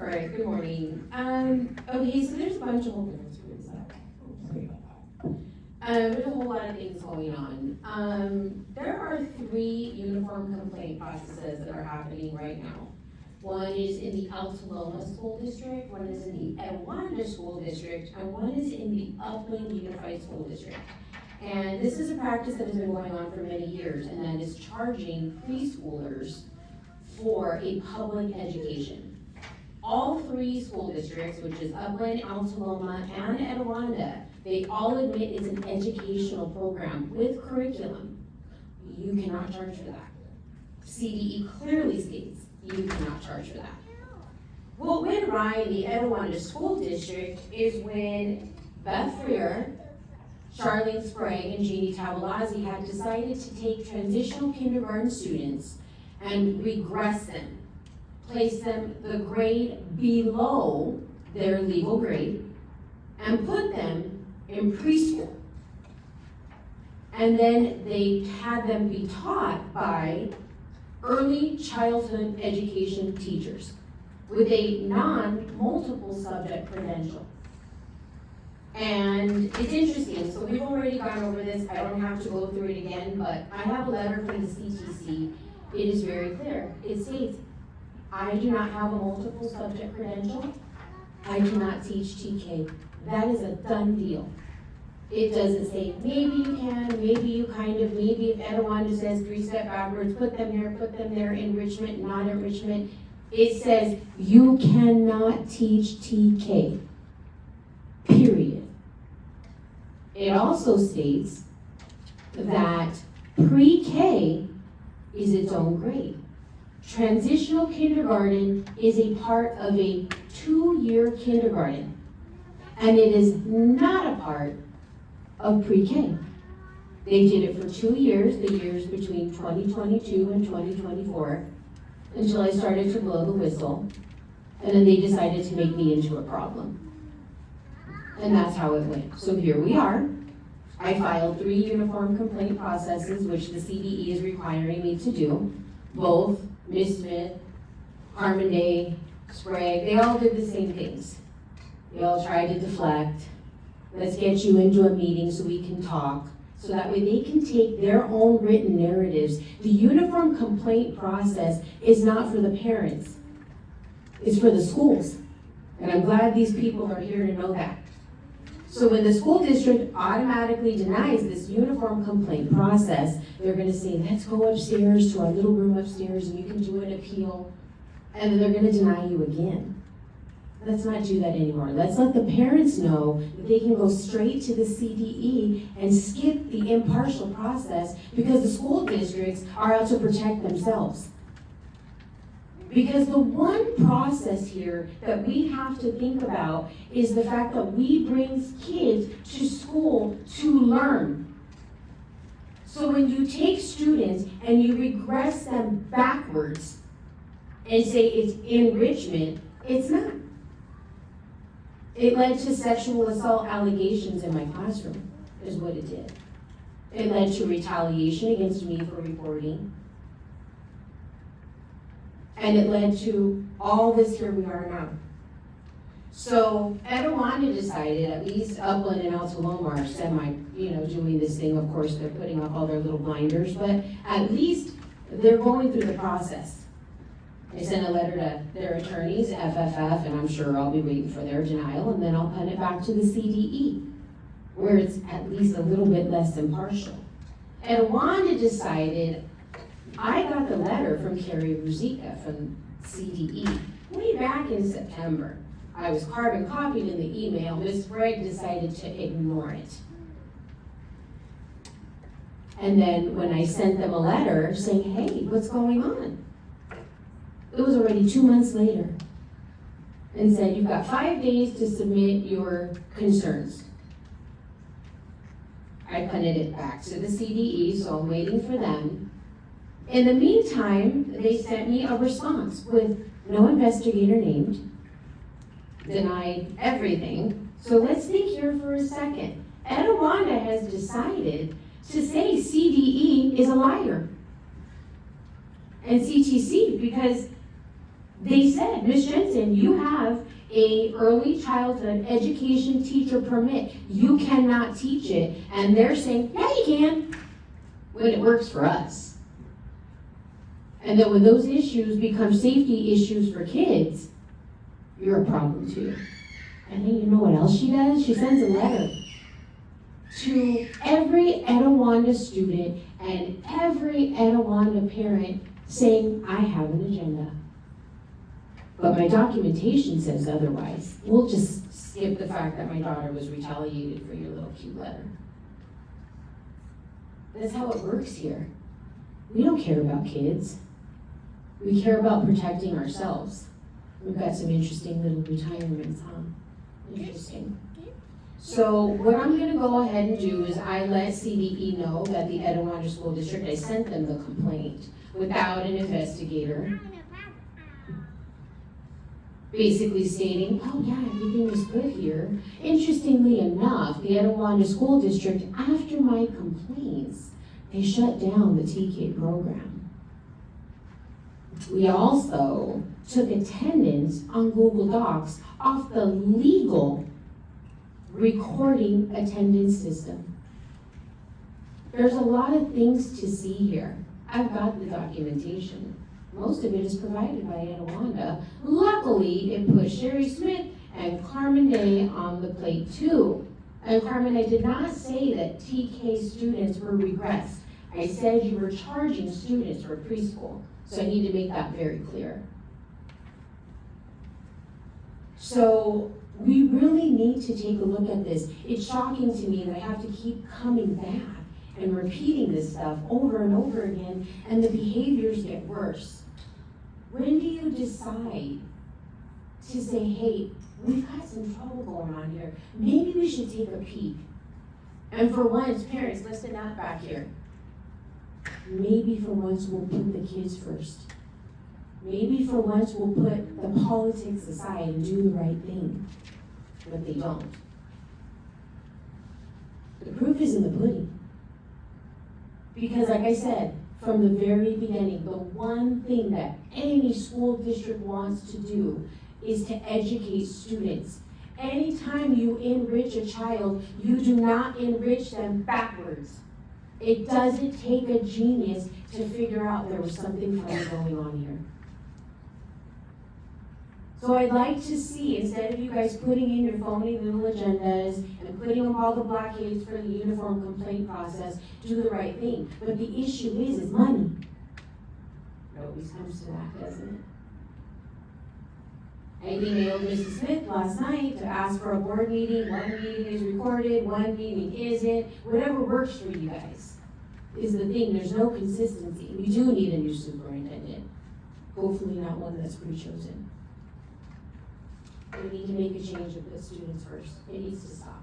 All right, good morning. Okay, so there's a bunch of there's a whole lot of things going on. There are 3 uniform complaint processes that are happening right now. One is in the Altaloma School District, one is in the Etiwanda School District, and one is in the Upland Unified School District. And this is a practice that has been going on for many years, and that is charging preschoolers for a public education. All 3 school districts, which is Upland, Altaloma, and Etiwanda, they all admit it's an educational program with curriculum. You cannot charge for that. CDE clearly states you cannot charge for that. What went awry in the Etiwanda School District is when Beth Freer, Charlene Sprague, and Jeannie Tabalazzi had decided to take transitional kindergarten students and regress them, place them the grade below their legal grade, and put them in preschool. And then they had them be taught by early childhood education teachers with a non-multiple subject credential. And it's interesting, so we've already gone over this, I don't have to go through it again, but I have a letter from the CTC. It is very clear. It states, I do not have a multiple subject credential. I do not teach TK. That is a done deal. It doesn't say, maybe you can, maybe you kind of, maybe if Etiwanda says 3 step backwards, put them there, enrichment, not enrichment. It says, you cannot teach TK, period. It also states that pre-K is its own grade. Transitional kindergarten is a part of a 2-year kindergarten, and it is not a part of pre-K. They did it for 2 years, the years between 2022 and 2024, until I started to blow the whistle, and then they decided to make me into a problem. And that's how it went. So here we are. I filed 3 uniform complaint processes, which the CDE is requiring me to do. Both Ms. Smith, Carmen Day, Sprague, they all did the same things. They all tried to deflect. Let's get you into a meeting so we can talk, so that way they can take their own written narratives. The uniform complaint process is not for the parents. It's for the schools. And I'm glad these people are here to know that. So when the school district automatically denies this uniform complaint process, they're gonna say, let's go upstairs to our little room upstairs and you can do an appeal. And then they're gonna deny you again. Let's not do that anymore. Let's let the parents know that they can go straight to the CDE and skip the impartial process, because the school districts are out to protect themselves. Because the one process here that we have to think about is the fact that we bring kids to school to learn. So when you take students and you regress them backwards and say it's enrichment, it's not. It led to sexual assault allegations in my classroom, is what it did. It led to retaliation against me for reporting. And it led to all this here we are now. So Etiwanda decided, at least Upland and Altaloma are doing this thing. Of course, they're putting up all their little blinders, but at least they're going through the process. I sent a letter to their attorneys, FFF, and I'm sure I'll be waiting for their denial, and then I'll pen it back to the CDE, where it's at least a little bit less impartial. Etiwanda decided, I got the letter from Carrie Ruzicka from CDE way back in September. I was carbon copied in the email. Ms. Sprague decided to ignore it. And then when I sent them a letter saying, hey, what's going on? It was already 2 months later, and said, you've got 5 days to submit your concerns. I punted it back to the CDE, so I'm waiting for them. In the meantime, they sent me a response with no investigator named, denied everything. So let's think here for a second. Etiwanda has decided to say CDE is a liar. And CTC, because They said, Ms. Jensen, you have a early childhood education teacher permit. You cannot teach it. And they're saying, yeah, you can, when it works for us. And then when those issues become safety issues for kids, you're a problem too. And then you know what else she does? She sends a letter to every Etiwanda student and every Etiwanda parent saying, I have an agenda. But my documentation says otherwise. We'll just skip the fact that my daughter was retaliated for your little cute letter. That's how it works here. We don't care about kids. We care about protecting ourselves. We've got some interesting little retirements, huh? Interesting. So what I'm gonna go ahead and do is I let CDE know that the Etiwanda School District, I sent them the complaint without an investigator. Basically stating, oh yeah, everything is good here. Interestingly enough, the Etiwanda School District, after my complaints, they shut down the TK program. We also took attendance on Google Docs off the legal recording attendance system. There's a lot of things to see here. I've got the documentation. Most of it is provided by Etiwanda. Luckily, it put Sherry Smith and Carmen Day on the plate too. And Carmen, I did not say that TK students were regressed. I said you were charging students for preschool. So I need to make that very clear. So we really need to take a look at this. It's shocking to me that I have to keep coming back and repeating this stuff over and over again, and the behaviors get worse. When do you decide to say, hey, we've got some trouble going on here. Maybe we should take a peek. And for once, parents, listen up back here. Maybe for once we'll put the kids first. Maybe for once we'll put the politics aside and do the right thing. But they don't. The proof is in the pudding. Because like I said, from the very beginning, the one thing that any school district wants to do is to educate students. Anytime you enrich a child, you do not enrich them backwards. It doesn't take a genius to figure out there was something funny going on here. So I'd like to see, instead of you guys putting in your phony little agendas and putting up all the blockades for the uniform complaint process, do the right thing. But the issue is money. It always comes to that, doesn't it? I emailed Mrs. Smith last night to ask for a board meeting. One meeting is recorded, one meeting isn't. Whatever works for you guys is the thing. There's no consistency. We do need a new superintendent. Hopefully not one that's pre-chosen. We need to make a change of the students first. It needs to stop.